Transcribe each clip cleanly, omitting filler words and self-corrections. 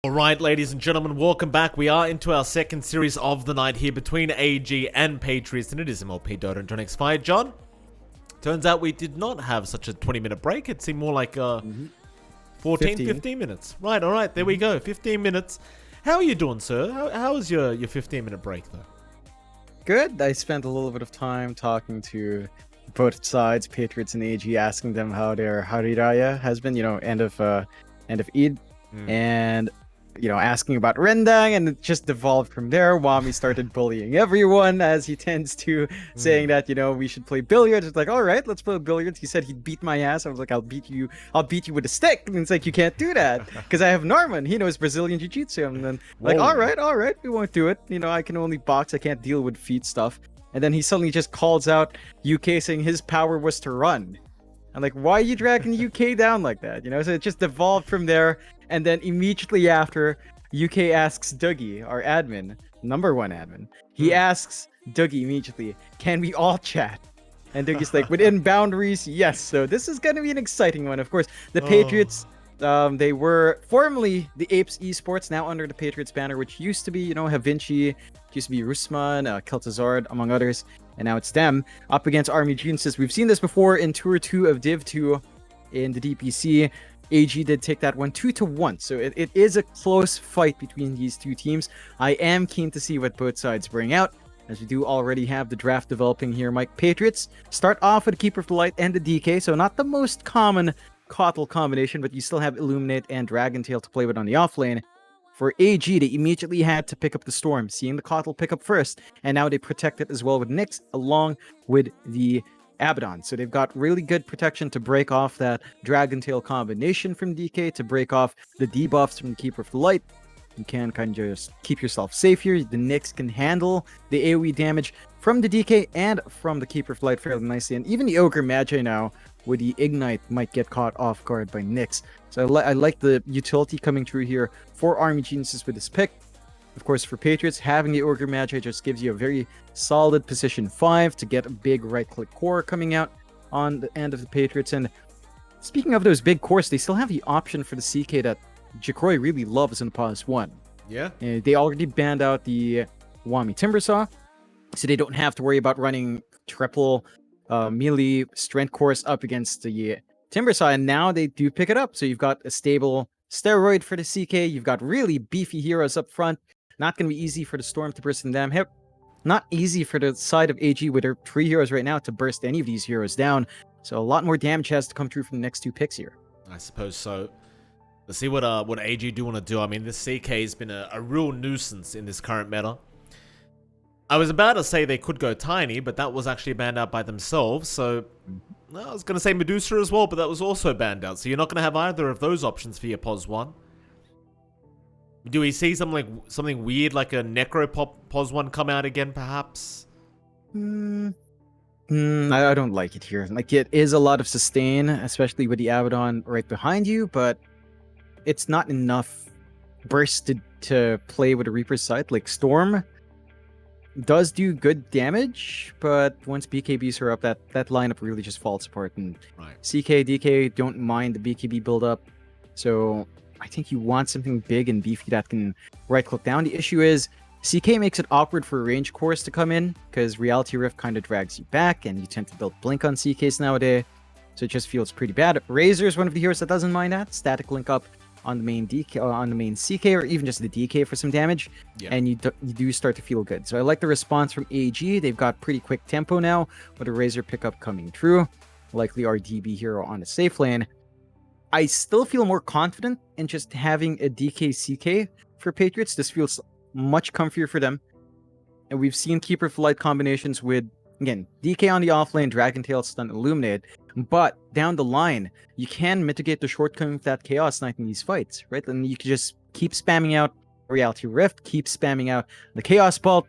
Alright, ladies and gentlemen, welcome back. We are into our second series of the night here between AG and Patriots, and it is MLPDotA johnxfire. John, turns out we did not have such a 20-minute break. It seemed more like 15 minutes. Right, alright, there we go. 15 minutes. How are you doing, sir? How was your 15-minute break, though? Good. I spent a little bit of time talking to both sides, Patriots and AG, asking them how their Hari Raya has been, end of Eid, and asking about Rendang, and it just devolved from there. Wami started bullying everyone, as he tends to, saying that, we should play billiards. It's like, all right, let's play billiards. He said he'd beat my ass. I was like, I'll beat you with a stick. And it's like, you can't do that, because I have Norman. He knows Brazilian Jiu-Jitsu. And then, like, all right, we won't do it. I can only box. I can't deal with feet stuff. And then he suddenly just calls out UK, saying his power was to run. I'm like, why are you dragging UK down like that? So it just devolved from there. And then immediately after, UK asks Dougie, our admin, number one admin, he asks Dougie immediately, can we all chat? And Dougie's like, within boundaries, yes. So this is going to be an exciting one. Of course, the Patriots, they were formerly the Apes Esports, now under the Patriots banner, which used to be, Havinci, used to be Rusman, Keltazard, among others. And now it's them up against Army Geniuses. We've seen this before in Tour 2 of Div 2 in the DPC. AG did take that one 2-1, so it is a close fight between these two teams. I am keen to see what both sides bring out, as we do already have the draft developing here. Mike, Patriots start off with the Keeper of the Light and the DK, so not the most common Kotal combination, but you still have Illuminate and Dragon Tail to play with on the offlane. For AG, they immediately had to pick up the Storm, seeing the Kotal pick up first, and now they protect it as well with Nyx, along with the Abaddon. So they've got really good protection to break off that Dragon Tail combination from DK, to break off the debuffs from the Keeper of the Light. You can kind of just keep yourself safe here. The Nyx can handle the AoE damage from the DK and from the Keeper of the Light fairly nicely. And even the Ogre Magi now, with the Ignite, might get caught off guard by Nyx. So I like the utility coming through here for Army Geniuses with this pick. Of course, for Patriots, having the Ogre Magi just gives you a very solid position 5 to get a big right-click core coming out on the end of the Patriots. And speaking of those big cores, they still have the option for the CK that Jacroy really loves in Pause 1. Yeah. They already banned out the Wami Timbersaw, so they don't have to worry about running triple melee strength cores up against the Timbersaw, and now they do pick it up. So you've got a stable steroid for the CK, you've got really beefy heroes up front. Not going to be easy for the Storm to burst them down. Not easy for the side of AG with their 3 heroes right now to burst any of these heroes down. So a lot more damage has to come through from the next 2 picks here. I suppose so. Let's see what AG do want to do. I mean, this CK has been a real nuisance in this current meta. I was about to say they could go tiny, but that was actually banned out by themselves. So I was going to say Medusa as well, but that was also banned out. So you're not going to have either of those options for your POS 1. Do we see something weird like a Necro POS 1 come out again, perhaps? I don't like it here. Like, it is a lot of sustain, especially with the Abaddon right behind you, but it's not enough burst to play with a Reaper's Sight. Like, Storm does do good damage, but once BKBs are up, that lineup really just falls apart. And CK, DK don't mind the BKB build-up, so I think you want something big and beefy that can right-click down. The issue is CK makes it awkward for range cores to come in, because Reality Rift kind of drags you back, and you tend to build Blink on CKs nowadays, so it just feels pretty bad. Razor is one of the heroes that doesn't mind that. Static link up on the main DK, on the main CK, or even just the DK for some damage, and you do start to feel good. So I like the response from AG. They've got pretty quick tempo now, with a Razor pickup coming through. Likely our DB hero on the safe lane. I still feel more confident in just having a DK CK for Patriots. This feels much comfier for them. And we've seen Keeper of the Light combinations with, again, DK on the offlane, Dragon Tail, Stun, Illuminate. But down the line, you can mitigate the shortcoming of that Chaos Knight in these fights, right? And you can just keep spamming out Reality Rift, keep spamming out the Chaos Bolt,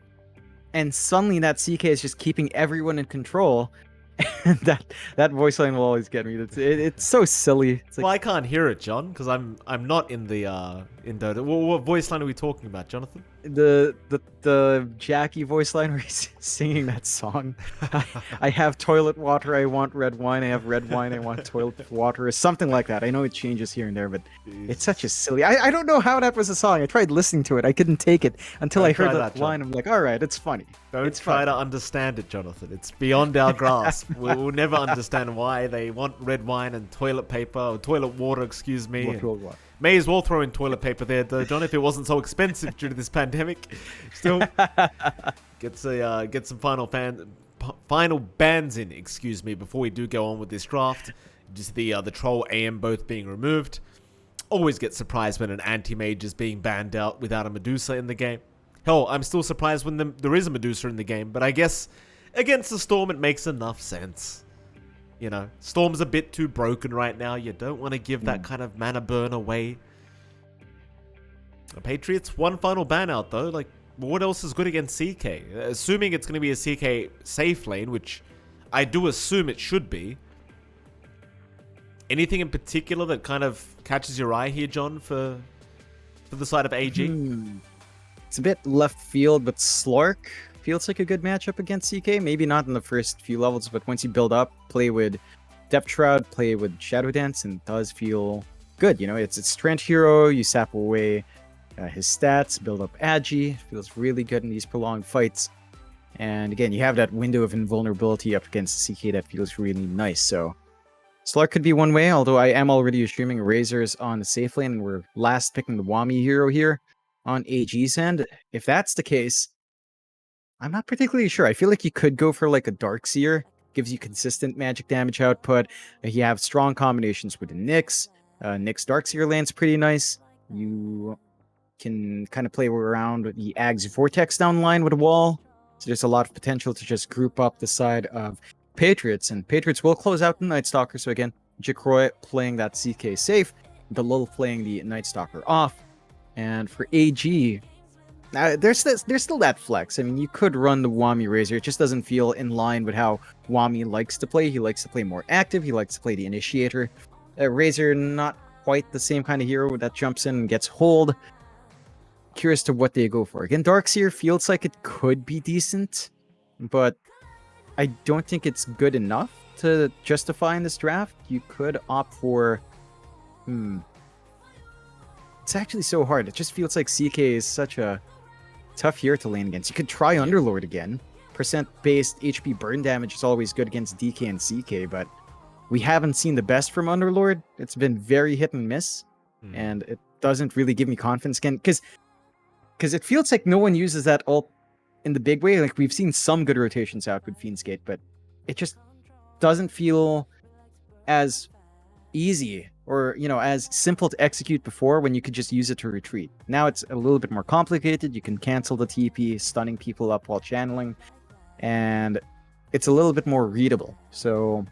and suddenly that CK is just keeping everyone in control. that voice line will always get me. It's so silly. It's like Well, I can't hear it, John, because I'm not in the in Dota. What voice line are we talking about, Jonathan? the Jackie voice line where he's singing that song. I have toilet water, I want red wine. I have red wine, I want toilet water, or something like that. I know it changes here and there, but it's such a silly. I don't know how that was a song. I tried listening to it. I couldn't take it until I heard that line. I'm like, all right, it's funny. Don't try to understand it, Jonathan. It's beyond our grasp. We'll never understand why they want red wine and toilet paper, or toilet water, excuse me. May as well throw in toilet paper there, though, John, if it wasn't so expensive due to this pandemic. Still, get some final bans in, excuse me, before we do go on with this draft. Just the troll AM both being removed. Always get surprised when an anti-mage is being banned out without a Medusa in the game. Hell, I'm still surprised when there is a Medusa in the game, but I guess against the Storm it makes enough sense. You know, Storm's a bit too broken right now. You don't want to give that kind of mana burn away. The Patriots, one final ban out though. Like, what else is good against CK? Assuming it's going to be a CK safe lane, which I do assume it should be. Anything in particular that kind of catches your eye here, John, for the side of AG? It's a bit left field, but Slark feels like a good matchup against CK. Maybe not in the first few levels, but once you build up, play with Depth Shroud, play with Shadow Dance, and it does feel good. You know, it's strength hero. You sap away his stats, build up Agi. Feels really good in these prolonged fights. And again, you have that window of invulnerability up against CK that feels really nice. So Slark could be one way, although I am already assuming Razors on the safe lane, and we're last picking the Wami hero here on AG's end. If that's the case, I'm not particularly sure. I feel like you could go for like a Darkseer. Gives you consistent magic damage output. You have strong combinations with the Nyx. Nyx Darkseer lane's pretty nice. You can kind of play around with the Ag's Vortex down line with a wall. So there's a lot of potential to just group up the side of Patriots. And Patriots will close out the Night Stalker. So again, Jikroy playing that CK safe. Belul playing the Night Stalker off. And for AG, there's still that flex. I mean, you could run the Wami Razor. It just doesn't feel in line with how Wami likes to play. He likes to play more active. He likes to play the Initiator. Razor, not quite the same kind of hero that jumps in and gets hold. Curious to what they go for. Again, Darkseer feels like it could be decent, but I don't think it's good enough to justify in this draft. You could opt for... It's actually so hard. It just feels like CK is such a tough hero to lane against. You could try Underlord again. Percent-based HP burn damage is always good against DK and CK, but we haven't seen the best from Underlord. It's been very hit and miss, and it doesn't really give me confidence again, because it feels like no one uses that ult in the big way. Like, we've seen some good rotations out with Fiend's Gate, but it just doesn't feel as easy or, you know, as simple to execute before when you could just use it to retreat. Now it's a little bit more complicated. You can cancel the TP, stunning people up while channeling, and it's a little bit more readable. So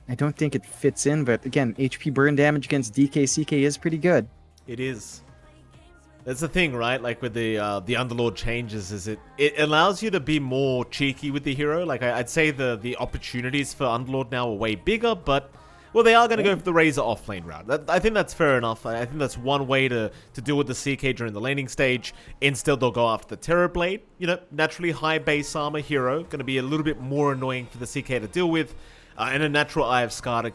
I don't think it fits in, but again, HP burn damage against DK CK is pretty good. It is. That's the thing, right? Like with the Underlord changes, is it allows you to be more cheeky with the hero. Like I'd say the opportunities for Underlord now are way bigger, but well, they are going to go for the Razor offlane route. I think that's fair enough. I think that's one way to deal with the CK during the laning stage. Instead, they'll go after the Terrorblade. You know, naturally high base armor hero, going to be a little bit more annoying for the CK to deal with, and a natural Eye of Skadi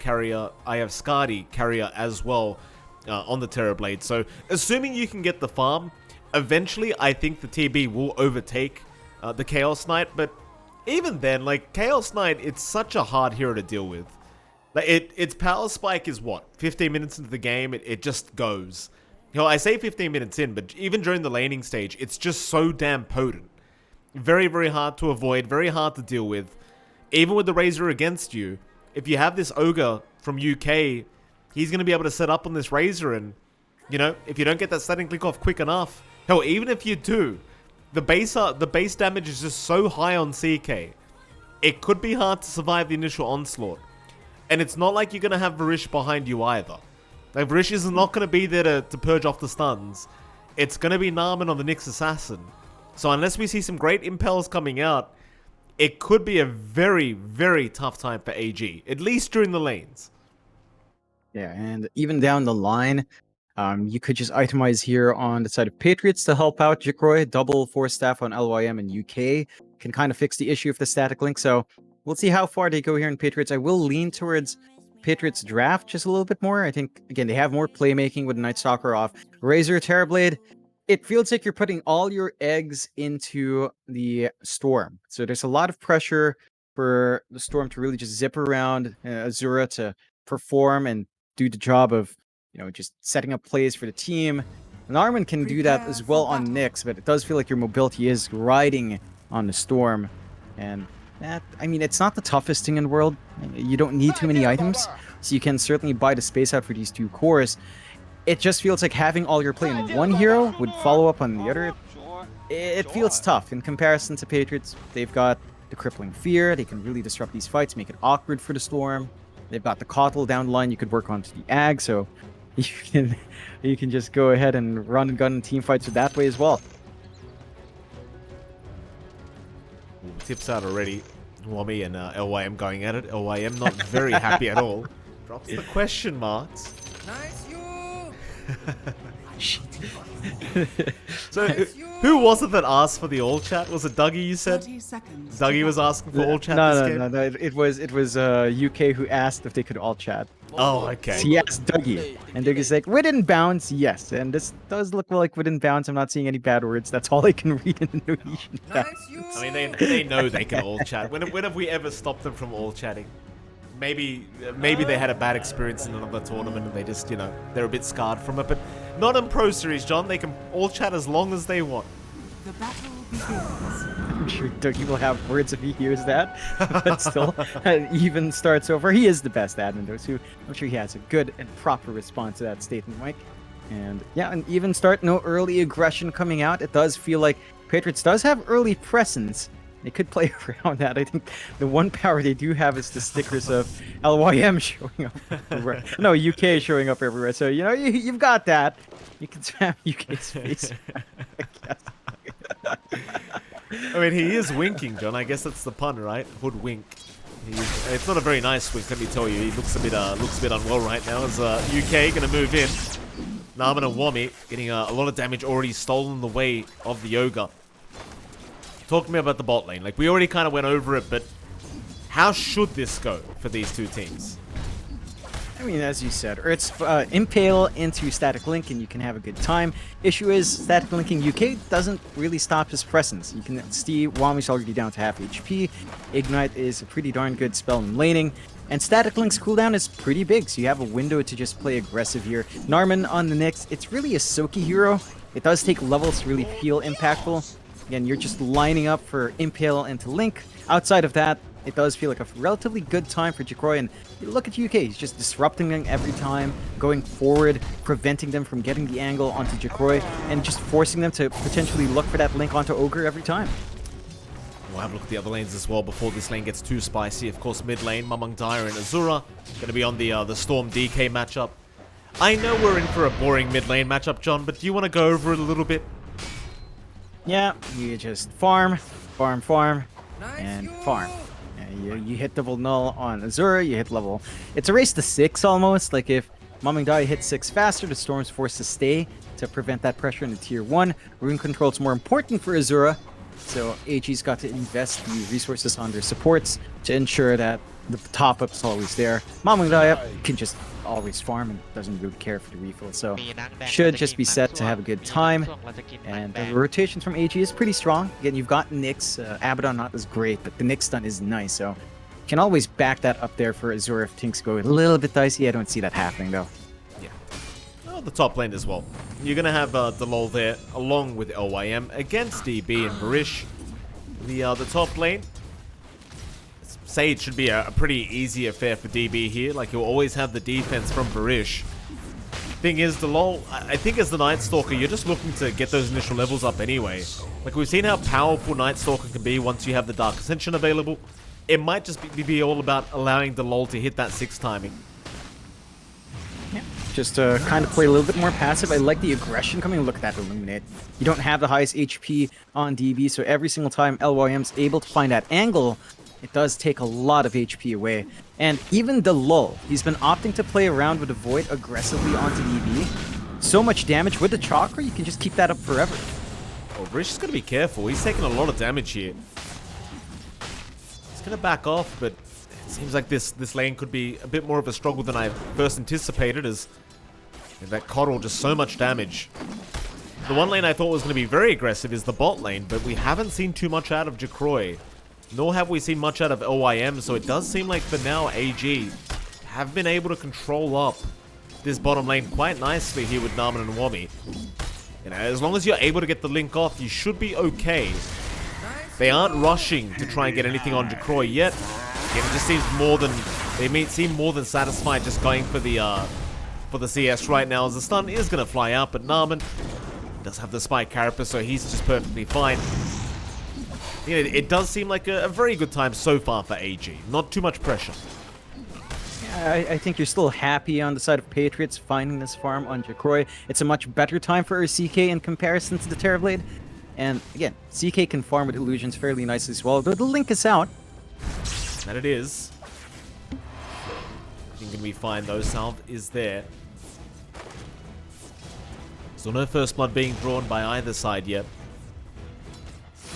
carrier as well. On the Terrorblade. So, assuming you can get the farm, eventually I think the TB will overtake the Chaos Knight, but even then, like, Chaos Knight, it's such a hard hero to deal with. Like, its power spike is what? 15 minutes into the game, it just goes. You know, I say 15 minutes in, but even during the laning stage, it's just so damn potent. Very, very hard to avoid, very hard to deal with. Even with the Razor against you, if you have this Ogre from UK, he's going to be able to set up on this Razor, and, you know, if you don't get that setting click off quick enough, hell, even if you do, the base damage is just so high on CK, it could be hard to survive the initial onslaught. And it's not like you're going to have Varish behind you either. Like, Varish is not going to be there to purge off the stuns. It's going to be Narman on the Nyx Assassin. So unless we see some great impels coming out, it could be a very, very tough time for AG, at least during the lanes. Yeah, and even down the line, you could just itemize here on the side of Patriots to help out Jacroy. Double 4-staff on LYM and UK can kind of fix the issue of the static link. So we'll see how far they go here in Patriots. I will lean towards Patriots draft just a little bit more. I think, again, they have more playmaking with Night Stalker off. Razor, Terrorblade, it feels like you're putting all your eggs into the Storm. So there's a lot of pressure for the Storm to really just zip around Azura to perform and do the job of, just setting up plays for the team. And Armin can do that as well on Nyx, but it does feel like your mobility is riding on the Storm. And that, I mean, it's not the toughest thing in the world. You don't need too many items, so you can certainly buy the space out for these two cores. It just feels like having all your play in one hero would follow up on the other. It feels tough in comparison to Patriots. They've got the Crippling Fear. They can really disrupt these fights, make it awkward for the Storm. They've got the Kotl down the line. You could work onto the Ag, so you can just go ahead and run and gun team fights that way as well. Tips out already. Wommy and LYM going at it. LYM not very happy at all. Drops the question marks. Nice you. So, who was it that asked for the all chat? Was it Dougie? You said Dougie was asking for all chat. No. It was UK who asked if they could all chat. Oh, okay. So he asked Dougie, and Dougie's like, "Within bounds, yes." And this does look like within bounds. I'm not seeing any bad words. That's all I can read in Indonesian. I mean, they know they can all chat. When have we ever stopped them from all chatting? Maybe they had a bad experience in another tournament and they just, they're a bit scarred from it. But not in Pro Series, John. They can all chat as long as they want. The battle begins. I'm sure Dougie will have words if he hears that. But still, even starts over. He is the best admin, though, so I'm sure he has a good and proper response to that statement, Mike. And yeah, an even start, no early aggression coming out. It does feel like Patriots does have early presence. They could play around that. I think the one power they do have is the stickers of LYM showing up everywhere. No, UK showing up everywhere. So, you've got that. You can spam UK's face. I guess. I mean, he is winking, John. I guess that's the pun, right? Hood wink. It's not a very nice wink, let me tell you. He looks a bit unwell right now. As UK going to move in. Narman and Wommy getting a lot of damage already stolen the way of the Yoga. Talk to me about the bot lane. Like, we already kind of went over it, but how should this go for these two teams? I mean, as you said, it's Impale into Static Link, and you can have a good time. Issue is, Static Linking UK doesn't really stop his presence. You can see Wami's already down to half HP. Ignite is a pretty darn good spell in laning. And Static Link's cooldown is pretty big, so you have a window to just play aggressive here. Narman on the Nyx, it's really a Soaky hero. It does take levels to really feel impactful. Again, you're just lining up for Impale into Link. Outside of that, it does feel like a relatively good time for Jacroy. And you look at UK, he's just disrupting them every time, going forward, preventing them from getting the angle onto Jacroy, and just forcing them to potentially look for that Link onto Ogre every time. We'll have a look at the other lanes as well before this lane gets too spicy. Of course, mid lane, Mamang Dyer and Azura going to be on the Storm DK matchup. I know we're in for a boring mid lane matchup, John, but do you want to go over it a little bit? Yeah, you just farm, and farm. Yeah, you hit double null on Azura, you hit level. It's a race to 6 almost. Like, if Mamang Dai hits 6 faster, the Storm's forced to stay to prevent that pressure in the tier 1. Rune control is more important for Azura, so AG's got to invest the resources on their supports to ensure that the top-up's always there. Mamang Dai can just always farm and doesn't really care for the refill, so should just be set to have a good time. And the rotations from AG is pretty strong. Again, you've got Nyx, Abaddon not as great, but the Nyx stun is nice, so you can always back that up there for Azura if things go a little bit dicey. I don't see that happening though. Yeah. Oh, the top lane as well. You're going to have Delol there along with LYM against DB and Barish. The top lane, Sage should be a pretty easy affair for DB here. Like, you'll always have the defense from Barish. Thing is, Delol, I think as the Night Stalker, you're just looking to get those initial levels up anyway. Like, we've seen how powerful Night Stalker can be once you have the Dark Ascension available. It might just be all about allowing Delol to hit that 6 timing. Yeah. just to kind of play a little bit more passive. I like the aggression coming. Look at that Illuminate. You don't have the highest HP on DB, so every single time LYM's able to find that angle, it does take a lot of HP away. And even the lull, he's been opting to play around with the Void aggressively onto DB. So much damage with the Chakra, you can just keep that up forever. Oh, Rich is going to be careful. He's taking a lot of damage here. He's going to back off, but it seems like this lane could be a bit more of a struggle than I first anticipated, as that Coddle just so much damage. The one lane I thought was going to be very aggressive is the bot lane, but we haven't seen too much out of Jacroy, nor have we seen much out of LYM, so it does seem like for now AG have been able to control up this bottom lane quite nicely here with Naman and Wami. You know, as long as you're able to get the link off, you should be okay. They aren't rushing to try and get anything on Jacroy yet. Again, it just seems more than seem more than satisfied just going for the CS right now, as the stun is going to fly out, but Naman does have the spike carapace, so he's just perfectly fine. You know, it does seem like a very good time so far for AG. Not too much pressure. Yeah, I think you're still happy on the side of Patriots finding this farm on Jacroy. It's a much better time for CK in comparison to the Terrorblade. And again, CK can farm with illusions fairly nicely as well, though the link is out. That it is. I think we find though, Salve is there. Still no first blood being drawn by either side yet.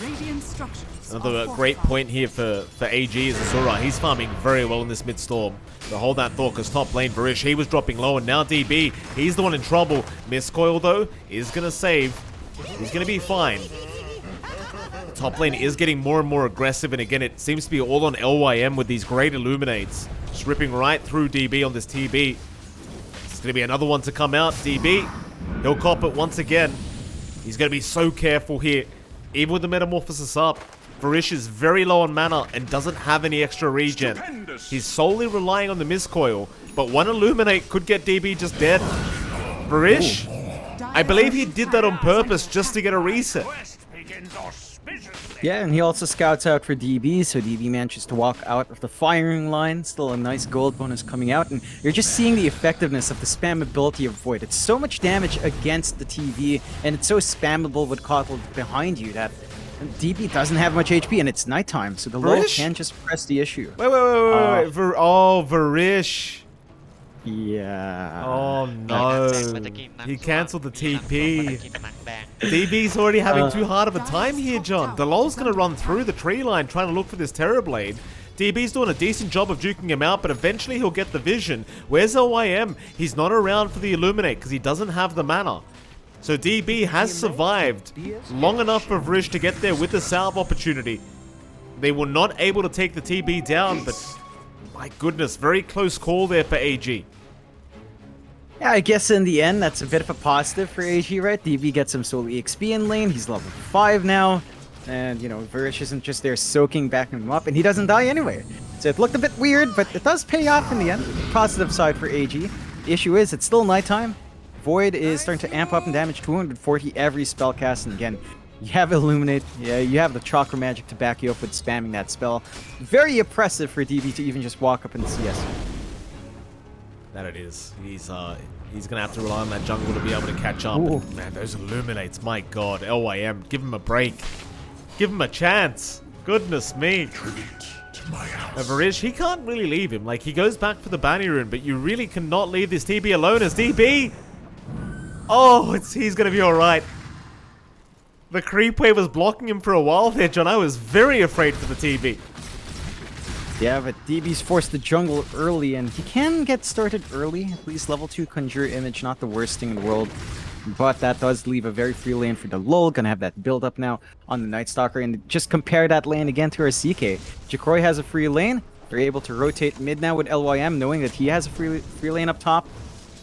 Radiant structures. Another great point here for AG is Azura. He's farming very well in this mid-storm. To hold that thought, because top lane Varish, he was dropping low, and now DB, he's the one in trouble. Miscoil though, is going to save. He's going to be fine. Top lane is getting more and more aggressive, and again, it seems to be all on LYM with these great Illuminates. Just ripping right through DB on this TB. It's going to be another one to come out. DB, he'll cop it once again. He's going to be so careful here. Even with the Metamorphosis up, Varish is very low on mana and doesn't have any extra regen. He's solely relying on the Miscoil, but one Illuminate could get DB just dead. Varish, I believe he did that on purpose just to get a reset. Yeah, and he also scouts out for DB, so DB manages to walk out of the firing line. Still a nice gold bonus coming out, and you're just seeing the effectiveness of the spammability of Void. It's so much damage against the TV, and it's so spammable with Coddle behind you that DB doesn't have much HP, and it's nighttime, so the low can just press the issue. Wait. Oh, Varish. Yeah. Oh no. He cancelled the TP. DB's already having too hard of a time here, John. The LoL's going to run through the tree line trying to look for this Terrorblade. DB's doing a decent job of juking him out, but eventually he'll get the vision. Where's LYM? He's not around for the Illuminate because he doesn't have the mana. So DB has survived long enough for Vrish to get there with the salve opportunity. They were not able to take the TB down, but my goodness, very close call there for AG. Yeah, I guess in the end, that's a bit of a positive for AG, right? DB gets some solo EXP in lane, he's level 5 now, and, you know, Varish isn't just there soaking, backing him up, and he doesn't die anyway. So it looked a bit weird, but it does pay off in the end. Positive side for AG. The issue is, it's still nighttime. Void is starting to amp up in damage, 240 every spell cast, and again, you have Illuminate, yeah, you have the Chakra Magic to back you up with spamming that spell. Very oppressive for DB to even just walk up in the CS. That it is. He's gonna have to rely on that jungle to be able to catch up. And, man, those Illuminates, my god. LYM, give him a break. Give him a chance. Goodness me. Varish, he can't really leave him. Like, he goes back for the bounty rune, but you really cannot leave this TB alone as DB. Oh, he's gonna be alright. The creep wave was blocking him for a while there, John. I was very afraid for the TB. Yeah, but DB's forced to jungle early, and he can get started early. At least level 2 Conjure Image, not the worst thing in the world. But that does leave a very free lane for the lull. Gonna have that build up now on the Night Stalker, and just compare that lane again to our CK. Jacroy has a free lane. They're able to rotate mid now with LYM, knowing that he has a free lane up top,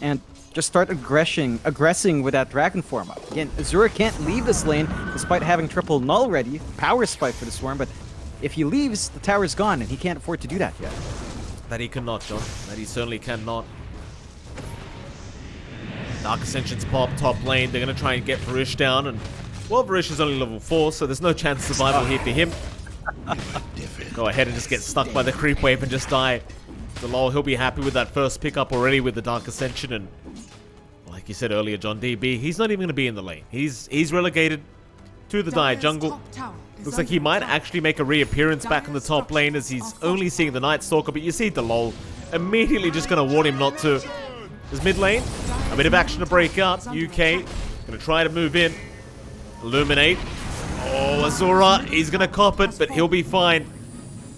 and just start aggressing with that Dragon form up. Again, Azura can't leave this lane despite having triple null ready. Power spike for the Swarm, but if he leaves, the tower's gone, and he can't afford to do that yet. That he cannot, John. That he certainly cannot. Dark Ascension's pop, top lane. They're going to try and get Varish down, and, well, Varish is only level 4, so there's no chance of survival here for him. Go ahead and just get stuck by the creep wave and just die. The LoL, he'll be happy with that first pickup already with the Dark Ascension, and like you said earlier, John, DB, he's not even going to be in the lane. He's relegated to the Dire jungle. Looks like he might actually make a reappearance back in the top lane as he's only seeing the Night Stalker, but you see DeLol immediately just going to warn him not to. His mid lane, a bit of action to break up. UK going to try to move in. Illuminate. Oh, Azura, he's going to cop it, but he'll be fine.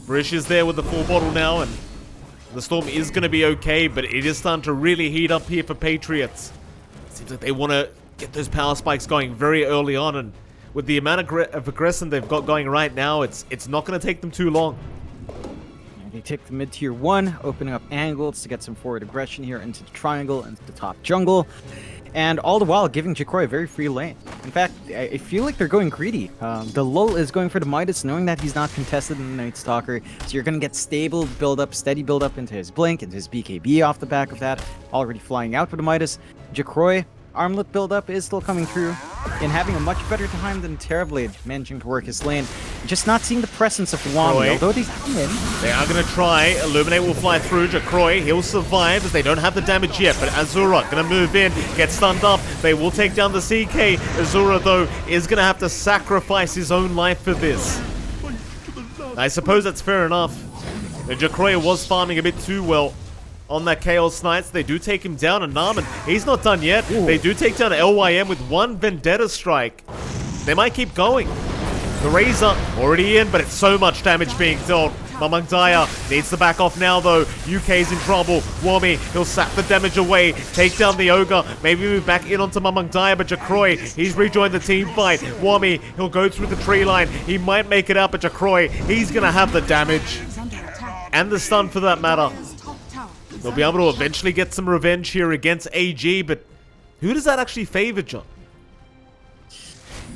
Vrish is there with the full bottle now, and the storm is going to be okay, but it is starting to really heat up here for Patriots. Seems like they want to get those power spikes going very early on, and with the amount of aggression they've got going right now, it's not going to take them too long. They take the mid tier 1, opening up angles to get some forward aggression here into the triangle, into the top jungle, and all the while giving Jacroy a very free lane. In fact, I feel like they're going greedy. The Lull is going for the Midas, knowing that he's not contested in the Night Stalker, so you're going to get stable build-up, steady build-up into his Blink, into his BKB off the back of that, already flying out with the Midas. Jacroy, armlet build-up is still coming through, and having a much better time than Terrorblade managing to work his lane. Just not seeing the presence of Wami, although they come in. They are going to try. Illuminate will fly through. Jacroy, he'll survive as they don't have the damage yet, but Azura going to move in, get stunned up. They will take down the CK. Azura, though, is going to have to sacrifice his own life for this. I suppose that's fair enough. Jacroy was farming a bit too well on that Chaos Knights. They do take him down, and Narman, he's not done yet. Ooh. They do take down LYM with one Vendetta strike. They might keep going. The Razor already in, but it's so much damage being dealt. Mamang Daya needs to back off now, though. UK's in trouble. Wami, he'll sap the damage away, take down the Ogre, maybe move back in onto Mamang Daya, but Jacroy, he's rejoined the team fight. Wami, he'll go through the tree line. He might make it out, but Jacroy, he's going to have the damage. And the stun for that matter. They'll be able to eventually get some revenge here against AG, but who does that actually favor, John?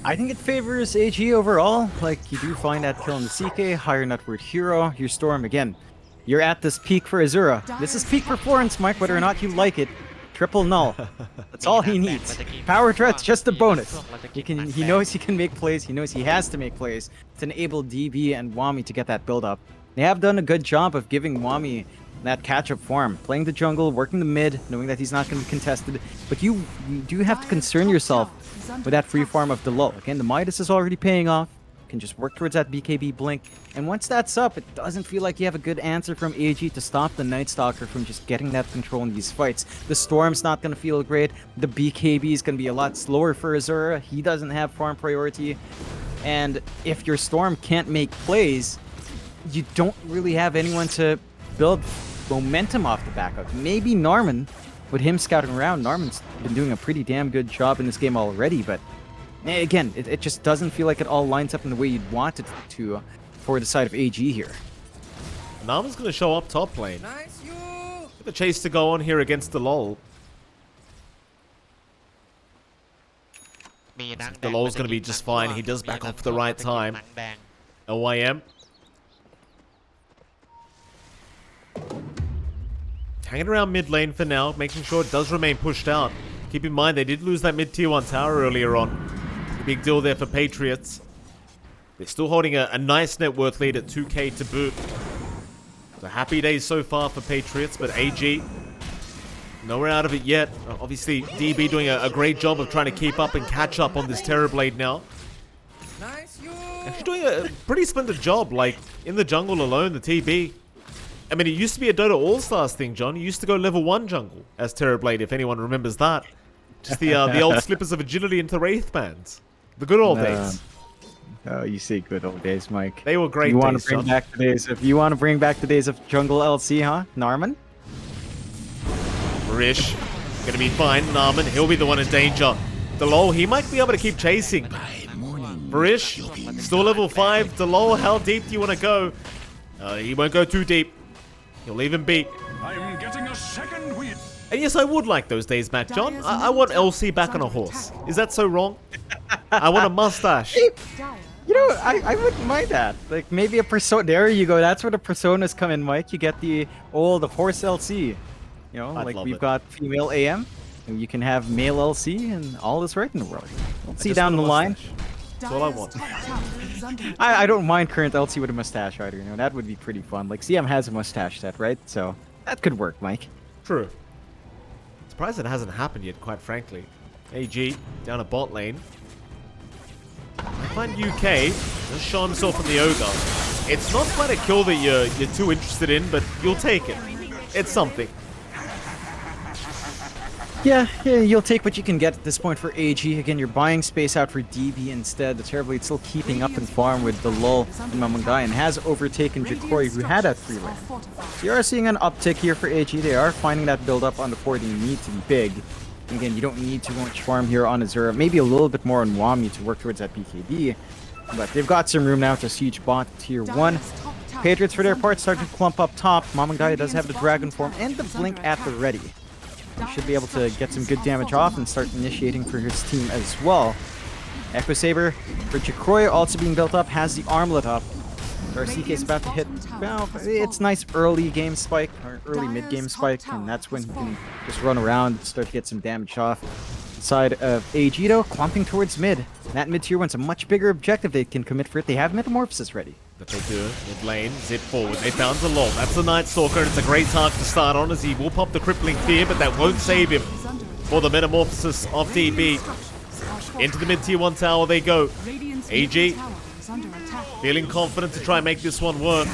I think it favors AG overall. Like, you do find that kill in the CK, higher net worth hero, your Storm again. You're at this peak for Azura. This is peak performance, Mike, whether or not you like it. Triple null. That's all he needs. Power threat's just a bonus. He knows he can make plays, he knows he has to make plays to enable DB and Wami to get that build up. They have done a good job of giving Wami that catch-up form, playing the jungle, working the mid, knowing that he's not going to be contested, but you do have to concern yourself with that free farm of the low. Again, the Midas is already paying off. You can just work towards that BKB blink, and once that's up, it doesn't feel like you have a good answer from AG to stop the Night Stalker from just getting that control in these fights. The Storm's not going to feel great. The BKB is going to be a lot slower for Azura. He doesn't have farm priority, and if your Storm can't make plays, you don't really have anyone to build momentum off the back of. Maybe Norman, with him scouting around. Norman's been doing a pretty damn good job in this game already, but again, it just doesn't feel like it all lines up in the way you'd want it to for the side of AG here. Norman's going to show up top lane. The chase to go on here against the LoL. The LoL's going to be just fine. He does back off at the right time. LYM. Hanging around mid lane for now, making sure it does remain pushed out. Keep in mind, they did lose that mid tier 1 tower earlier on. A big deal there for Patriots. They're still holding a nice net worth lead at 2k to boot. So happy days so far for Patriots, but AG, nowhere out of it yet. Obviously, DB doing a great job of trying to keep up and catch up on this Terrorblade now. Actually doing a pretty splendid job, like in the jungle alone, the TB. I mean, it used to be a Dota All-Stars thing, John. You used to go level 1 jungle as Terrorblade, if anyone remembers that. Just the old slippers of agility into Wraith bands. The good old days. Oh, you say good old days, Mike. They were great you want days, to bring John. back the days of, you want to bring back the days of jungle LC, huh? Narman? Rish, gonna be fine. Narman, he'll be the one in danger. Delol, he might be able to keep chasing. Rish, still level 5. Delol, how deep do you want to go? He won't go too deep. He'll leave him be. I'm getting a second wheel. And yes, I would like those days back, John. I want LC back on a horse. Is that so wrong? I want a mustache. You know, I wouldn't mind that. Like, maybe a persona. There you go. That's where the personas come in, Mike. You get the horse LC. You know, I'd like love we've it. got female AM, and you can have male LC, and all is right in the world. We'll see down the line. That's all I want. I don't mind current LC with a mustache either. You know, that would be pretty fun. Like CM has a mustache set, right? So that could work, Mike. True. surprised it hasn't happened yet, quite frankly. AG down a bot lane. I find UK just show himself in the Ogre. It's not quite a kill that you're too interested in, but you'll take it. It's something. Yeah, you'll take what you can get at this point for AG. Again, you're buying space out for DB instead. The Terrorblade still keeping up in farm with the lull in Mamungdai and has overtaken Jikori, who had that 3-lane. So you are seeing an uptick here for AG. They are finding that build up on the core. They need to be big. Again, you don't need too much farm here on Azura. Maybe a little bit more on Wami to work towards that BKB. But they've got some room now to siege bot tier 1. Patriots, for their part, start to clump up top. Mamungdai does have the Dragon form and the Blink at the ready. He should be able to get some good damage off and start initiating for his team as well. Echo Saber for Jikroy also being built up, has the armlet up. RCK is about to hit, well, it's nice early game spike, or early mid game spike, and that's when he can just run around and start to get some damage off. Side of AG though, clumping towards mid. That mid tier 1's a much bigger objective they can commit for it. They have Metamorphosis ready. But they do. Mid lane, zip forward. They found the lull. That's the Night Stalker, and it's a great target to start on as he will pop the Crippling Fear, but that won't save him for the Metamorphosis of DB. Into the mid tier 1 tower they go. AG feeling confident to try and make this one work.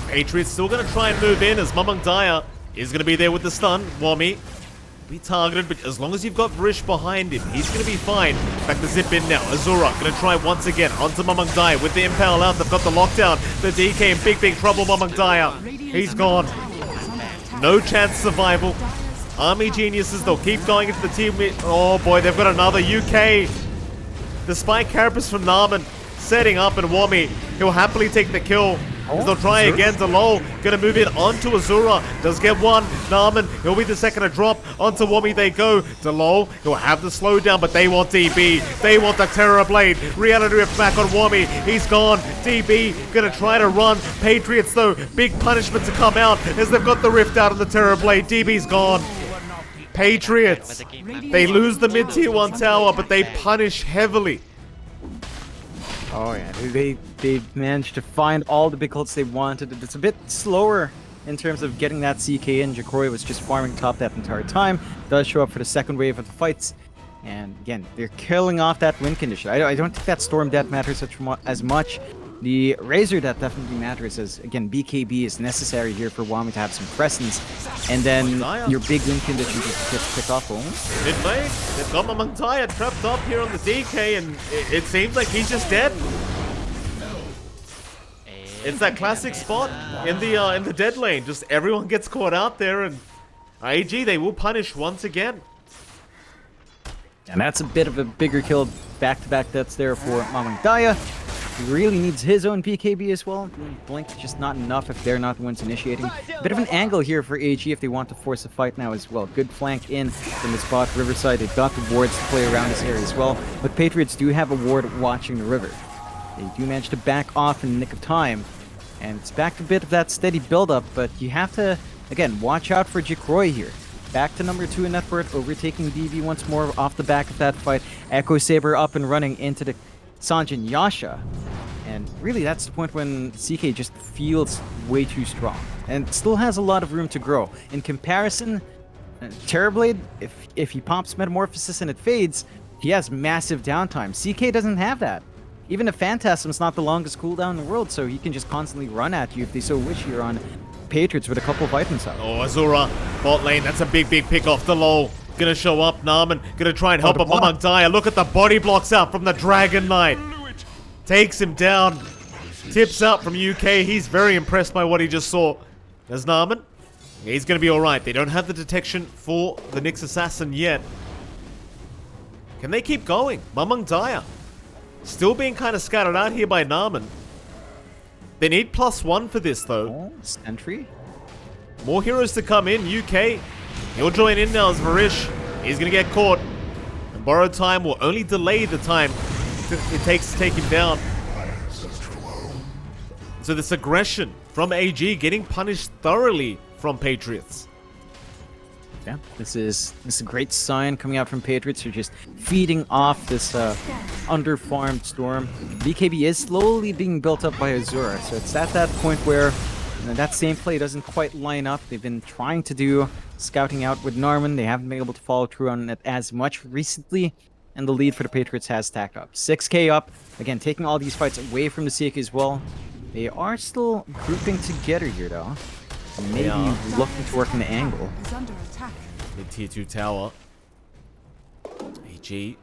Patriots still going to try and move in as Mamungdai is going to be there with the stun. Wami be targeted, but as long as you've got Vrish behind him, he's going to be fine. Back to zip in now. Azura going to try once again onto Mamungdai with the Impale out. They've got the lockdown. The DK in big trouble. Mamungdai, he's gone. No chance survival. Army geniuses, they'll keep going into the team. Oh boy, they've got another UK. The Spike Carapace from Narman setting up, and Wami, he'll happily take the kill. They'll try again. Delol gonna move it onto Azura. Does get one. Narman, he'll be the second to drop. Onto Wami they go. Delol, he'll have the slowdown, but they want DB. They want the Terrorblade. Reality Rift back on Wami. He's gone. DB gonna try to run. Patriots though, big punishment to come out as they've got the Rift out of the Terrorblade. DB's gone. Patriots, they lose the mid tier 1 tower, but they punish heavily. Oh yeah, they've managed to find all the big ults they wanted. It's a bit slower in terms of getting that CK in. Jikroy was just farming top that entire time. Does show up for the second wave of the fights. And again, they're killing off that win condition. I don't think that Storm Death matters as much. The Razor Death definitely matters as, again, BKB is necessary here for Wami to have some presence. And then your big win condition just gets picked off almost. Mid-lane, they've got Mamungdai trapped up here on the DK, and it seems like he's just dead. It's that classic spot in the dead lane. Just everyone gets caught out there, and AG, they will punish once again. And that's a bit of a bigger kill back-to-back that's there for Mamungdai. He really needs his own BKB as well. Blink just not enough if they're not the ones initiating. A bit of an angle here for AG if they want to force a fight now as well. Good flank in from the spot Riverside. They've got the wards to play around this area as well. But Patriots do have a ward watching the river. They do manage to back off in the nick of time. And it's back to a bit of that steady build-up, but you have to, again, watch out for Jikroy here. Back to number 2 in net worth, overtaking DV once more off the back of that fight. Echo Saber up and running into the Sanjin Yasha. And really, that's the point when CK just feels way too strong. And still has a lot of room to grow. In comparison, Terrorblade, if he pops Metamorphosis and it fades, he has massive downtime. CK doesn't have that. Even a Phantasm's not the longest cooldown in the world, so he can just constantly run at you if they so wish here on Patriots with a couple of items out. Oh, Azura, bot lane, that's a big pick off the lull. Gonna show up, Narman, gonna try and help him. Mamungdai, look at the body blocks out from the Dragon Knight. Takes him down. Tips out from UK. He's very impressed by what he just saw. There's Narman. He's gonna be alright. They don't have the detection for the Nyx Assassin yet. Can they keep going? Mamungdai still being kind of scattered out here by Narman. They need +1 for this though. Oh, Sentry. More heroes to come in. UK, he'll join in now as Varish. He's gonna get caught. And borrowed time will only delay the time it takes to take him down. So this aggression from AG getting punished thoroughly from Patriots. Yeah, this is a great sign coming out from Patriots who are just feeding off this underfarmed Storm. BKB is slowly being built up by Azura, so it's at that point where that same play doesn't quite line up. They've been trying to do scouting out with Norman. They haven't been able to follow through on it as much recently, and the lead for the Patriots has stacked up. 6k up. Again, taking all these fights away from the CK as well. They are still grouping together here, though. Maybe looking to work in the angle. Is under attack. Mid tier 2 tower. AG.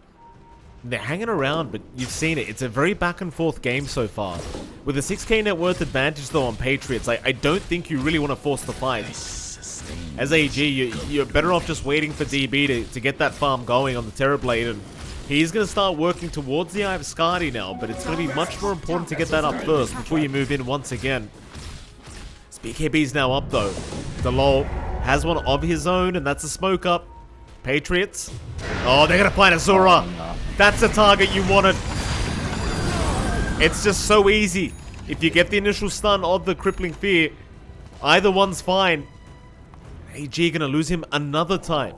They're hanging around, but you've seen it. It's a very back and forth game so far. With a 6k net worth advantage though on Patriots, I don't think you really want to force the fight. As AG, you're better off just waiting for DB to get that farm going on the Terrorblade, and he's going to start working towards the Eye of Skadi now, but it's going to be much more important to get that up first before you move in once again. BKB's now up though. Delol has one of his own, and that's a smoke up. Patriots. Oh, they're going to plant Azura. That's the target you wanted. It's just so easy. If you get the initial stun of the Crippling Fear, either one's fine. AG going to lose him another time.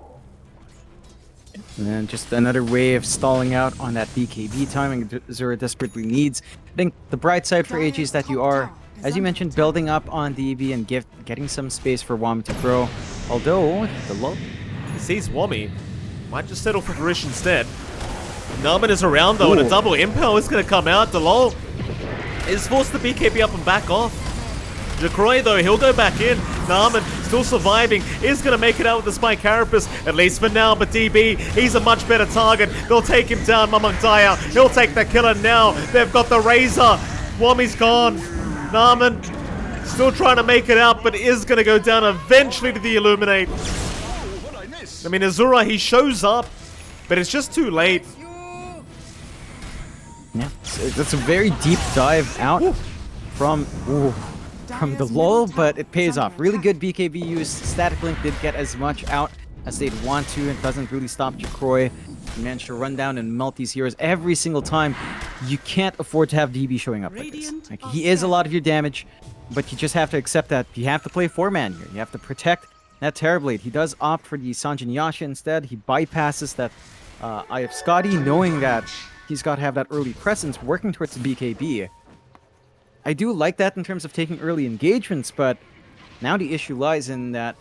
And then just another way of stalling out on that BKB timing Azura desperately needs. I think the bright side for AG is that you are, as you mentioned, building up on DB and getting some space for Wami to grow. Although, the low... He sees Wami. Might just settle for Varish instead. Narman is around though, and a double impel is going to come out. Delol is forced to BKB up and back off. Jacroy though, he'll go back in. Narman still surviving, is going to make it out with the Spike Carapace, at least for now, but DB, he's a much better target. They'll take him down, Mamang Daya. He'll take the killer now. They've got the Razor. Wami's gone. Narman still trying to make it out, but is going to go down eventually to the Illuminate. I mean, Azura, he shows up, but it's just too late. Yeah, that's a very deep dive out from the lull, but it pays off. Really good BKB use. Static Link did get as much out as they'd want to. It doesn't really stop Jacroy. He managed to run down and melt these heroes every single time. You can't afford to have DB showing up like this. Like, he is a lot of your damage, but you just have to accept that you have to play 4-man here. You have to protect that Terrorblade. He does opt for the Sanjin Yasha instead. He bypasses that Eye of Skadi, knowing that he's got to have that early presence working towards the BKB. I do like that in terms of taking early engagements, but now the issue lies in that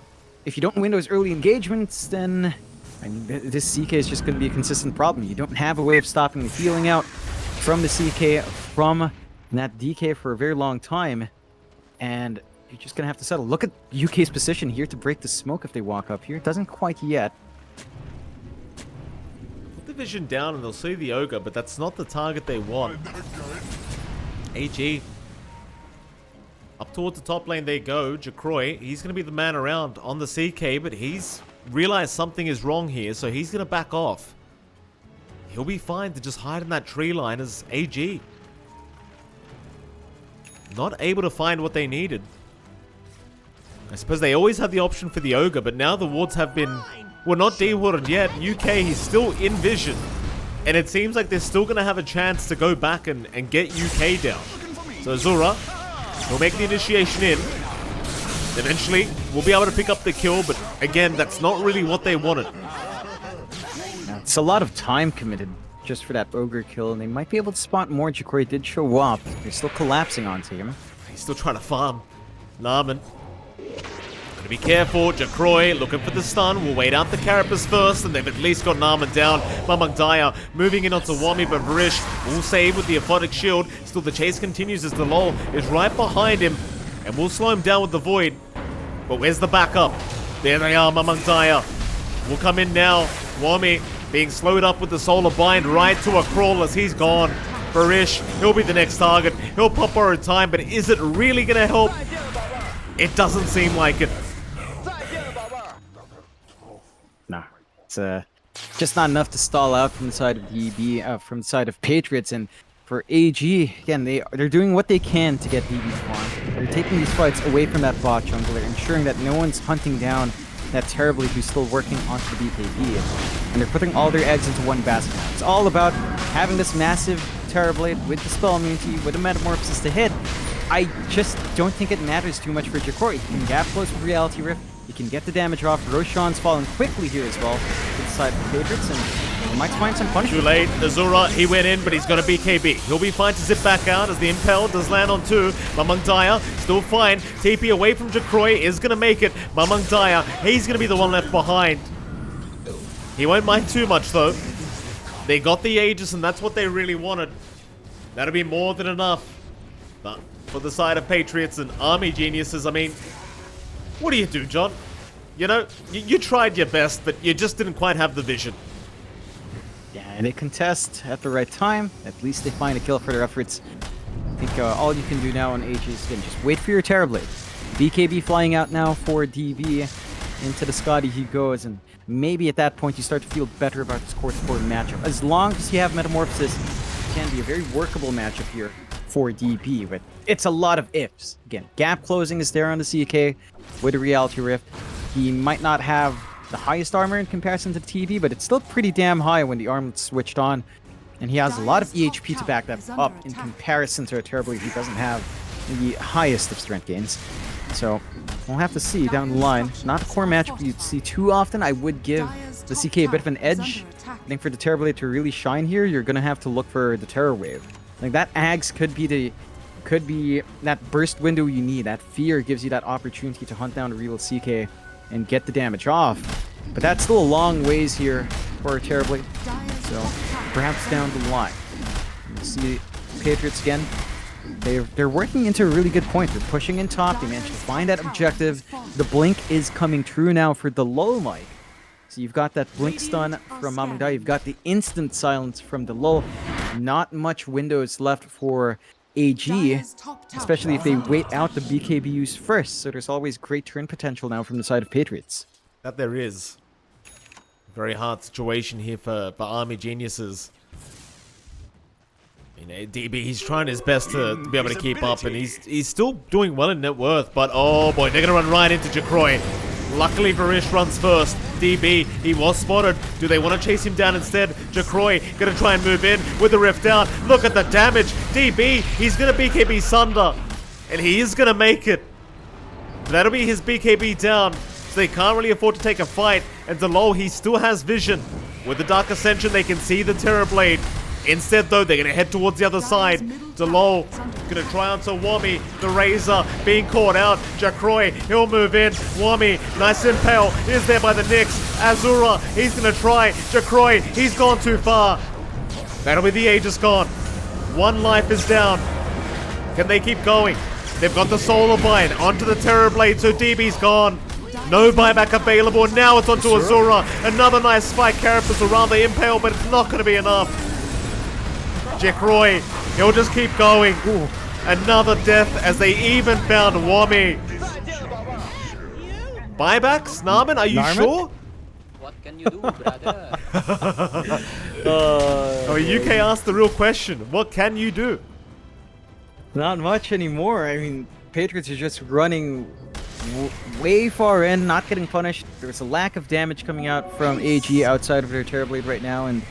if you don't win those early engagements, then I mean, this CK is just going to be a consistent problem. You don't have a way of stopping the healing out from the CK, from that DK for a very long time, and you're just going to have to settle. Look at UK's position here to break the smoke if they walk up here. It doesn't quite yet. Put the vision down and they'll see the Ogre, but that's not the target they want. AG. Up towards the top lane they go. Jacroy, he's going to be the man around on the CK, but he's realized something is wrong here, so he's going to back off. He'll be fine to just hide in that tree line as AG. Not able to find what they needed. I suppose they always had the option for the Ogre, but now the wards have been, well, not dewarded yet. UK, he's still in vision. And it seems like they're still going to have a chance to go back and get UK down. So Azura, he'll make the initiation in. Eventually, we'll be able to pick up the kill, but again, that's not really what they wanted. It's a lot of time committed just for that Ogre kill, and they might be able to spot more. Jacroy did show up. They're still collapsing onto him. He's still trying to farm. Narman. Gotta be careful. Jacroy looking for the stun. We'll wait out the Carapace first, and they've at least got Narman down. Mamang Daya moving in onto Wami, but Varish will save with the Aphotic Shield. Still, the chase continues as Delol is right behind him, and we'll slow him down with the Void. But where's the backup? There they are, Mamang Daya. Will come in now. Wami being slowed up with the Solar Bind right to a crawl as he's gone. Varish, he'll be the next target. He'll pop borrowed time, but is it really going to help? It doesn't seem like it. Nah, it's just not enough to stall out from the side of DB, from the side of Patriots, and for AG, again, they're doing what they can to get DB spawn. They're taking these fights away from that bot jungle. They're ensuring that no one's hunting down that Terribly who's still working onto the BKB, and they're putting all their eggs into one basket. It's all about having this massive Terrorblade with the spell immunity, with a Metamorphosis to hit. I just don't think it matters too much for Jacroy. He can gap close with Reality Rift, he can get the damage off. Roshan's falling quickly here as well to the side of the Patriots, and He might find some Too punishment. late. Azura, he went in, but he's got a BKB. He'll be fine to zip back out as the Impel does land on 2. Mamang Daya, still fine. TP away from Jacroy is going to make it. Mamang Daya, he's going to be the one left behind. He won't mind too much, though. They got the Aegis, and that's what they really wanted. That'll be more than enough. But for the side of Patriots and Army Geniuses, I mean, what do you do, John? You know, you tried your best, but you just didn't quite have the vision. Yeah, and they contest at the right time. At least they find a kill for their efforts. I think all you can do now on AG is again, just wait for your Terrorblade. BKB flying out now for DB. Into the Scotty he goes, and maybe at that point you start to feel better about this court-to-court matchup. As long as you have Metamorphosis, it can be a very workable matchup here for DB, but it's a lot of ifs. Again, gap closing is there on the CK with a Reality Rift. He might not have the highest armor in comparison to TV, but it's still pretty damn high when the armor's switched on. And he has a lot of EHP to back that up in comparison to a Terrorblade who doesn't have the highest of strength gains. So we'll have to see down the line. Not a core matchup you'd see too often. I would give the CK a bit of an edge. I think for the Terrorblade to really shine here, you're gonna have to look for the Terror Wave. Like that Ags could be that burst window you need. That fear gives you that opportunity to hunt down a real CK and get the damage off. But that's still a long ways here for a Terrorblade. So perhaps down the line. You see Patriots again. They're working into a really good point. They're pushing in top. They managed to find that objective. The blink is coming true now for the low mic. So you've got that blink stun from Mamang Daya. You've got the instant silence from the lull. Not much windows left for AG, especially if they wait out the BKB use first. So there's always great turn potential now from the side of Patriots. That there is. Very hard situation here for Army Geniuses. You know, DB, he's trying his best to be able to keep up, and he's still doing well in net worth, but oh boy, they're gonna run right into Jacroy. Luckily, Varish runs first. DB, he was spotted. Do they want to chase him down instead? Jacroy gonna try and move in with the rift out. Look at the damage. DB, he's gonna BKB Sunder, and he is gonna make it. That'll be his BKB down, so they can't really afford to take a fight. And Delol, he still has vision. With the Dark Ascension, they can see the Terrorblade. Instead, though, they're going to head towards the other side. Delol going to try onto Wami. The Razor being caught out. Jacroy, he'll move in. Wami, nice impale, is there by the Nyx. Azura, he's going to try. Jacroy, he's gone too far. That'll be the Aegis gone. One life is down. Can they keep going? They've got the Solar Bind onto the Terrorblade, so DB's gone. No buyback available. Now it's onto Azura. Another nice spike carapace around the impale, but it's not going to be enough. Jacroy, he'll just keep going. Ooh, another death as they even found Wami. Buybacks? Narman, are you sure? What can you do, brother? UK asked the real question. What can you do? Not much anymore. I mean, Patriots are just running way far in, not getting punished. There's a lack of damage coming out from AG outside of their Terrorblade right now, and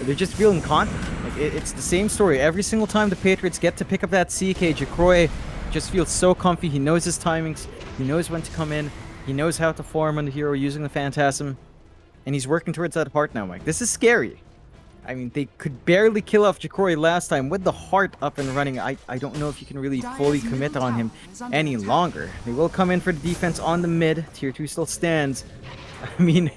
they're just feeling confident. Like it's the same story every single time the Patriots get to pick up that CK. Jacroy just feels so comfy. He knows his timings. He knows when to come in. He knows how to farm on the hero using the Phantasm, and he's working towards that heart now, Mike. This is scary. I mean, they could barely kill off Jacroy last time with the heart up and running. I don't know if you can really fully commit on him any longer. They will come in for the defense on the mid. Tier 2 still stands. I mean,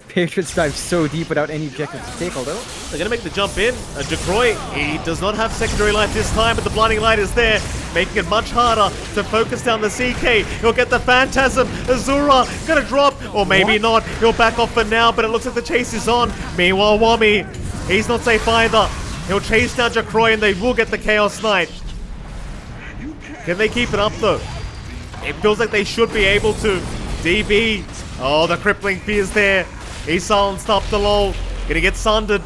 Patriots dive so deep without any objective to take, although they're gonna make the jump in. Jacroy, he does not have secondary life this time, but the blinding light is there, making it much harder to focus down the CK. He'll get the Phantasm. Azura gonna drop, or maybe not. He'll back off for now, but it looks like the chase is on. Meanwhile, Wami, he's not safe either. He'll chase down Jacroy, and they will get the Chaos Knight. Can they keep it up, though? It feels like they should be able to. DB, oh, the crippling fear's there. He's silenced up the lull. Gonna get sundered.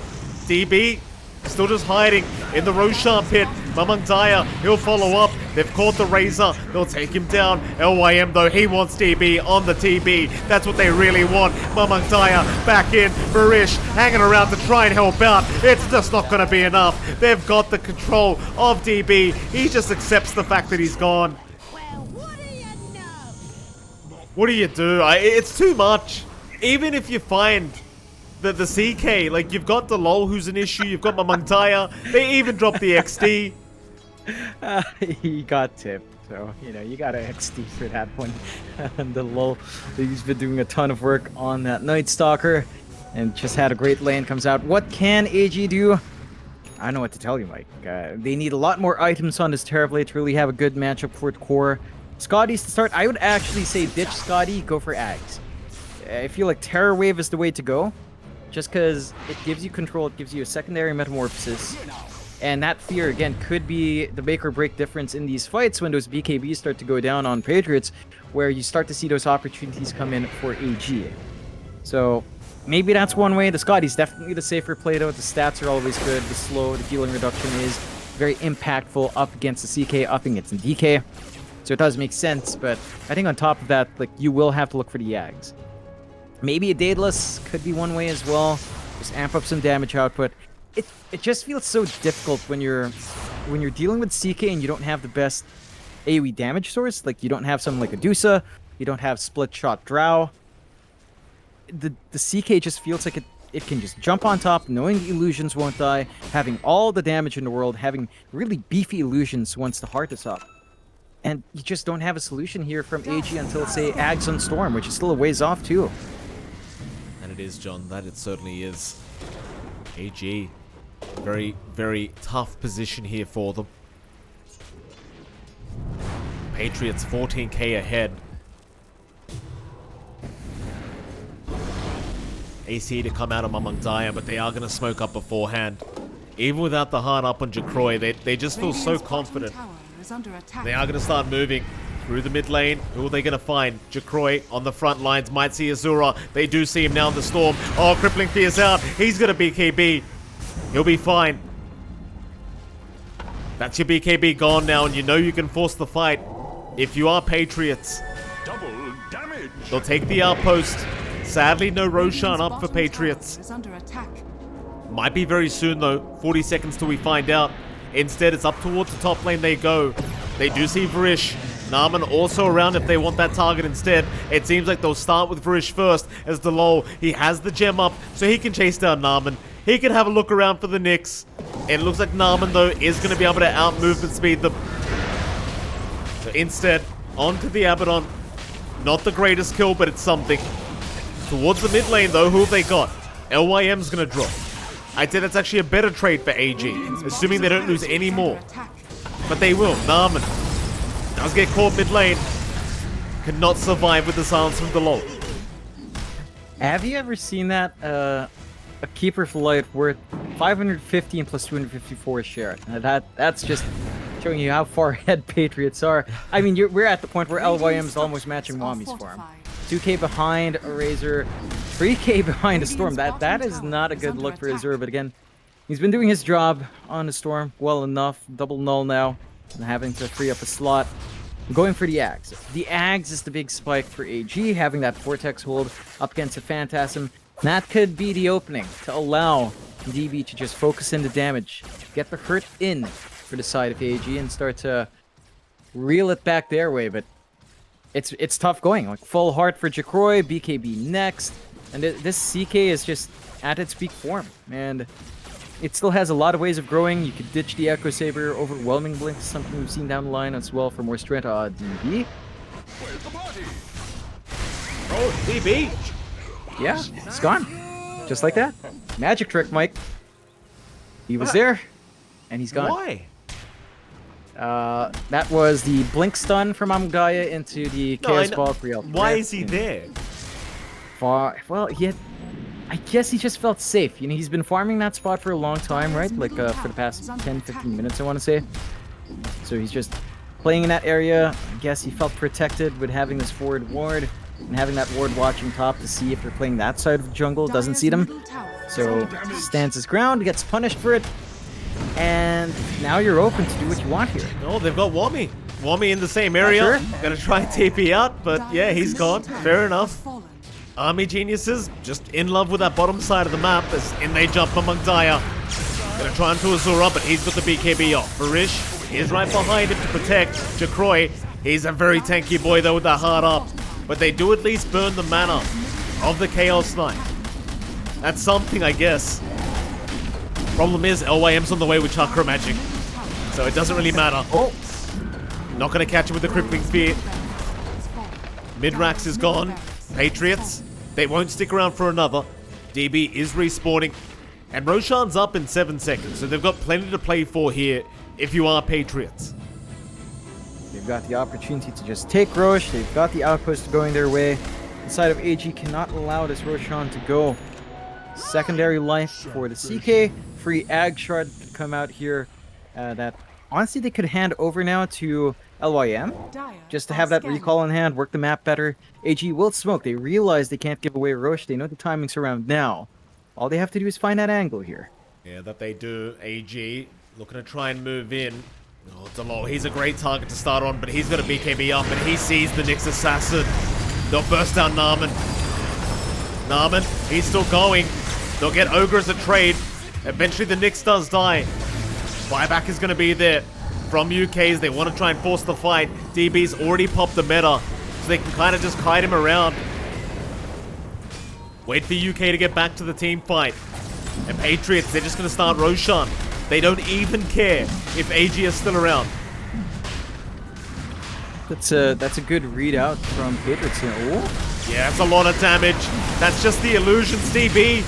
DB still just hiding in the Roshan pit. Mamang Daya, he'll follow up. They've caught the Razor. They'll take him down. LYM, though, he wants DB on the TB. That's what they really want. Mamang Daya back in. Varish hanging around to try and help out. It's just not going to be enough. They've got the control of DB. He just accepts the fact that he's gone. Well, what do you know? What do you do? It's too much. Even if you find the CK. Like, you've got the LOL who's an issue. You've got Mamangtaya. They even dropped the XD. He got tipped. So, you know, you got to XD for that one. And the LOL, he's been doing a ton of work on that Night Stalker. And just had a great lane comes out. What can AG do? I don't know what to tell you, Mike. They need a lot more items on this Terrorblade to really have a good matchup for the core. Scotty's to start. I would actually say ditch Scotty, go for Ags. I feel like Terror Wave is the way to go. Just because it gives you control, it gives you a secondary metamorphosis. And that fear, again, could be the make or break difference in these fights when those BKBs start to go down on Patriots, where you start to see those opportunities come in for AG. So maybe that's one way. The Scotty's definitely the safer play, though. The stats are always good. The slow, the healing reduction is very impactful up against the CK, up against the DK. So it does make sense, but I think on top of that, like, you will have to look for the Yags. Maybe a Daedalus could be one way as well. Just amp up some damage output. It just feels so difficult when you're dealing with CK and you don't have the best AoE damage source. Like, you don't have something like a Dusa, you don't have split shot Drow. The CK just feels like it can just jump on top, knowing the illusions won't die, having all the damage in the world, having really beefy illusions once the heart is up. And you just don't have a solution here from AG until, say, Ags on Storm, which is still a ways off too. And it is, John. That it certainly is. AG. Very, very tough position here for them. Patriots 14k ahead. AC to come out of Mamangtaya, but they are going to smoke up beforehand. Even without the hard up on Jacroy, they just feel so confident. They are going to start moving through the mid lane. Who are they going to find? Jacroy on the front lines. Might see Azura. They do see him now in the storm. Oh, Crippling Fear's out. He's going to BKB. He'll be fine. That's your BKB gone now, and you know you can force the fight. If you are Patriots, Double damage. they'll take the outpost. Sadly, no Roshan up for Patriots. Might be very soon though. 40 seconds till we find out. Instead, it's up towards the top lane they go. They do see Varish. Narman also around if they want that target instead. It seems like they'll start with Varish first as the LOL. He has the gem up so he can chase down Narman. He can have a look around for the Nyx. It looks like Narman though is going to be able to out movement speed them. So instead, onto the Abaddon. Not the greatest kill, but it's something. Towards the mid lane though, who have they got? LYM's going to drop. I'd say that's actually a better trade for AG, assuming they don't lose any more. But they will. Narman does get caught mid lane. Cannot survive with the silence from the LOL. Have you ever seen that? A Keeper for Light worth 515 plus 254 share. That's just showing you how far ahead Patriots are. I mean, we're at the point where LYM is almost matching Wami's farm. 2k behind a Razor, 3k behind a Storm. That is not a good look for Azure, but again, he's been doing his job on the Storm well enough. Double null now, and having to free up a slot. Going for the Ags. The Ags is the big spike for AG, having that Vortex hold up against a Phantasm. That could be the opening to allow DB to just focus in the damage, get the hurt in for the side of AG, and start to reel it back their way. But it's tough going. Like, full heart for Jacroy, BKB next, and this CK is just at its peak form, and it still has a lot of ways of growing. You could ditch the Echo Saber, overwhelming blink, something we've seen down the line as well for more strength. DB. Where's the party? Oh, DB! Yeah, it's gone. Just like that. Magic trick, Mike. He was there, and he's gone. Why? That was the blink stun from Amgaya into the Chaos Ball for real. Why is he there? Well, I guess he just felt safe. You know, he's been farming that spot for a long time, right? Like, for the past 10-15 minutes, I want to say. So he's just playing in that area. I guess he felt protected with having this forward ward. And having that ward watching top to see if they're playing that side of the jungle, doesn't see them. So stands his ground, gets punished for it. And now you're open to do what you want here. No, they've got Wami. Wami in the same area. Sure. Gonna try and TP out, but yeah, he's gone. Fair enough. Army Geniuses just in love with that bottom side of the map as in they jump among Daya. Gonna try into Azura, but he's got the BKB off. Varish is right behind him to protect Jacroy. He's a very tanky boy though with that hard up. But they do at least burn the mana of the Chaos Knight. That's something, I guess. Problem is, LYM's on the way with Chakra Magic, so it doesn't really matter. Oh, Not gonna catch him with the Crippling Spear. Midrax is gone. Patriots, they won't stick around for another. DB is respawning. And Roshan's up in 7 seconds, so they've got plenty to play for here if you are Patriots. they've got the opportunity to just take Roche. They've got the outpost going their way. The side of AG cannot allow this Roshan to go. Secondary life for the CK. Free Ag Shard could come out here. That honestly they could hand over now to LYM. Just to have that recall in hand, work the map better. AG will smoke. They realize they can't give away Roche. They know the timing's around now. All they have to do is find that angle here. Yeah, that they do. AG looking to try and move in. Oh, Delo, he's a great target to start on, but he's got a BKB up and he sees the Nyx assassin. They'll burst down Narman. Narman, he's still going. They'll get Ogre as a trade. Eventually the Nyx does die. Buyback is going to be there from UKs. They want to try and force the fight. DB's already popped the meta, so they can kind of just kite him around. Wait for UK to get back to the team fight. And Patriots, they're just going to start Roshan. They don't even care if AG is still around. That's a good readout from Patriots here. Oh. Yeah, that's a lot of damage. That's just the illusions. DB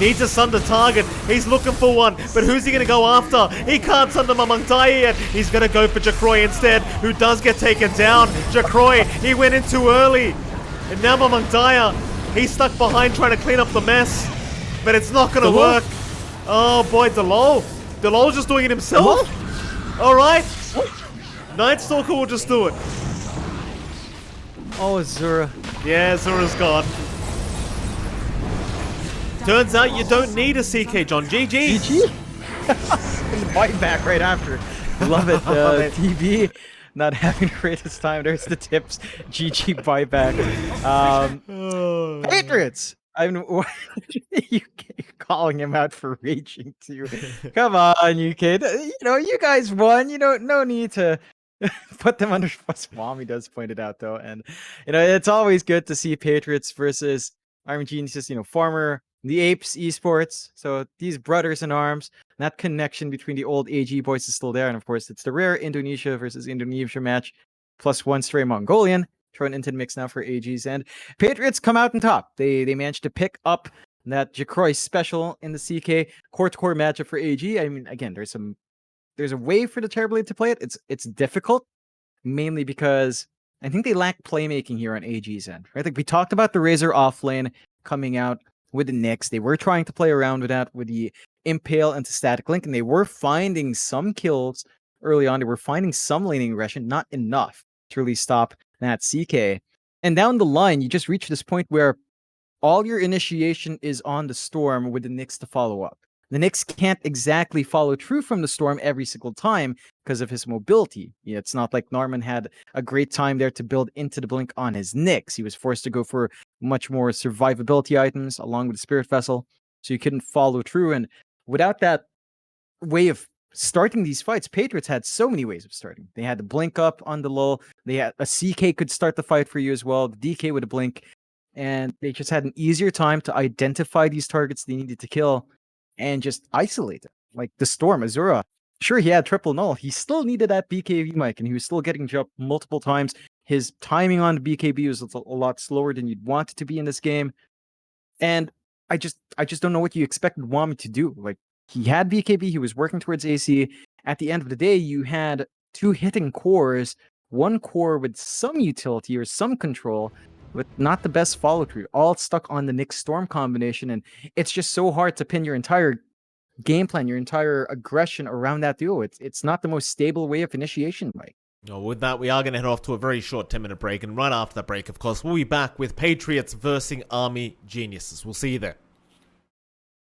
needs a stun to target. He's looking for one, but who's he going to go after? He can't stun the Mamangdaya yet. He's going to go for Jacroy instead, who does get taken down. Jacroy, he went in too early. And now Mamangdaya, he's stuck behind trying to clean up the mess. But it's not going to work. Oh boy, Delo. Delo's just doing it himself. Alright. Night Stalker will just do it. Oh, Azura. Yeah, Zura's gone. Turns out you don't need a CK, John. GG. GG? Bite back right after. Love it. TB not having the greatest time. There's the tips. GG buyback. Patriots. You calling him out for raging too. Come on, UK. You know, you guys won. You know, no need to put them under. Swami does point it out though, and you know it's always good to see Patriots versus Army Geniuses. You know, former the Apes Esports. So these brothers in arms. That connection between the old AG boys is still there, and of course it's the rare Indonesia versus Indonesia match, +1 stray Mongolian. Thrown into the mix now for AGs, and Patriots come out on top. They managed to pick up that Jacroy special in the CK core-to-core matchup for AG. I mean, again, there's a way for the Terrorblade to play it. It's difficult, mainly because I think they lack playmaking here on AG's end. Right? Like we talked about the Razor offlane coming out with the Nyx. They were trying to play around with that with the Impale into Static Link, and they were finding some kills early on. They were finding some laning aggression, not enough to really stop that CK. And down the line, you just reach this point where all your initiation is on the Storm with the Nyx to follow up. The Nyx can't exactly follow through from the Storm every single time because of his mobility. Yeah, it's not like Norman had a great time there to build into the Blink on his Nyx. He was forced to go for much more survivability items along with the Spirit Vessel, so you couldn't follow through. And without that way of starting these fights, Patriots had so many ways of starting. They had the Blink up on the lull. They had a CK could start the fight for you as well. The DK with a Blink. And they just had an easier time to identify these targets they needed to kill and just isolate them. Like the Storm, Azura. Sure, he had triple null. He still needed that BKB mic, and he was still getting jumped multiple times. His timing on the BKB was a lot slower than you'd want it to be in this game. And I just don't know what you expected Wami to do. Like, he had BKB, he was working towards AC. At the end of the day, you had 2 hitting cores, 1 core with some utility or some control, but not the best follow-through, all stuck on the Nyx Storm combination, and it's just so hard to pin your entire game plan, your entire aggression around that duo. It's not the most stable way of initiation, Mike. Well, with that, we are going to head off to a very short 10-minute break, and right after that break, of course, we'll be back with Patriots versus Army Geniuses. We'll see you there.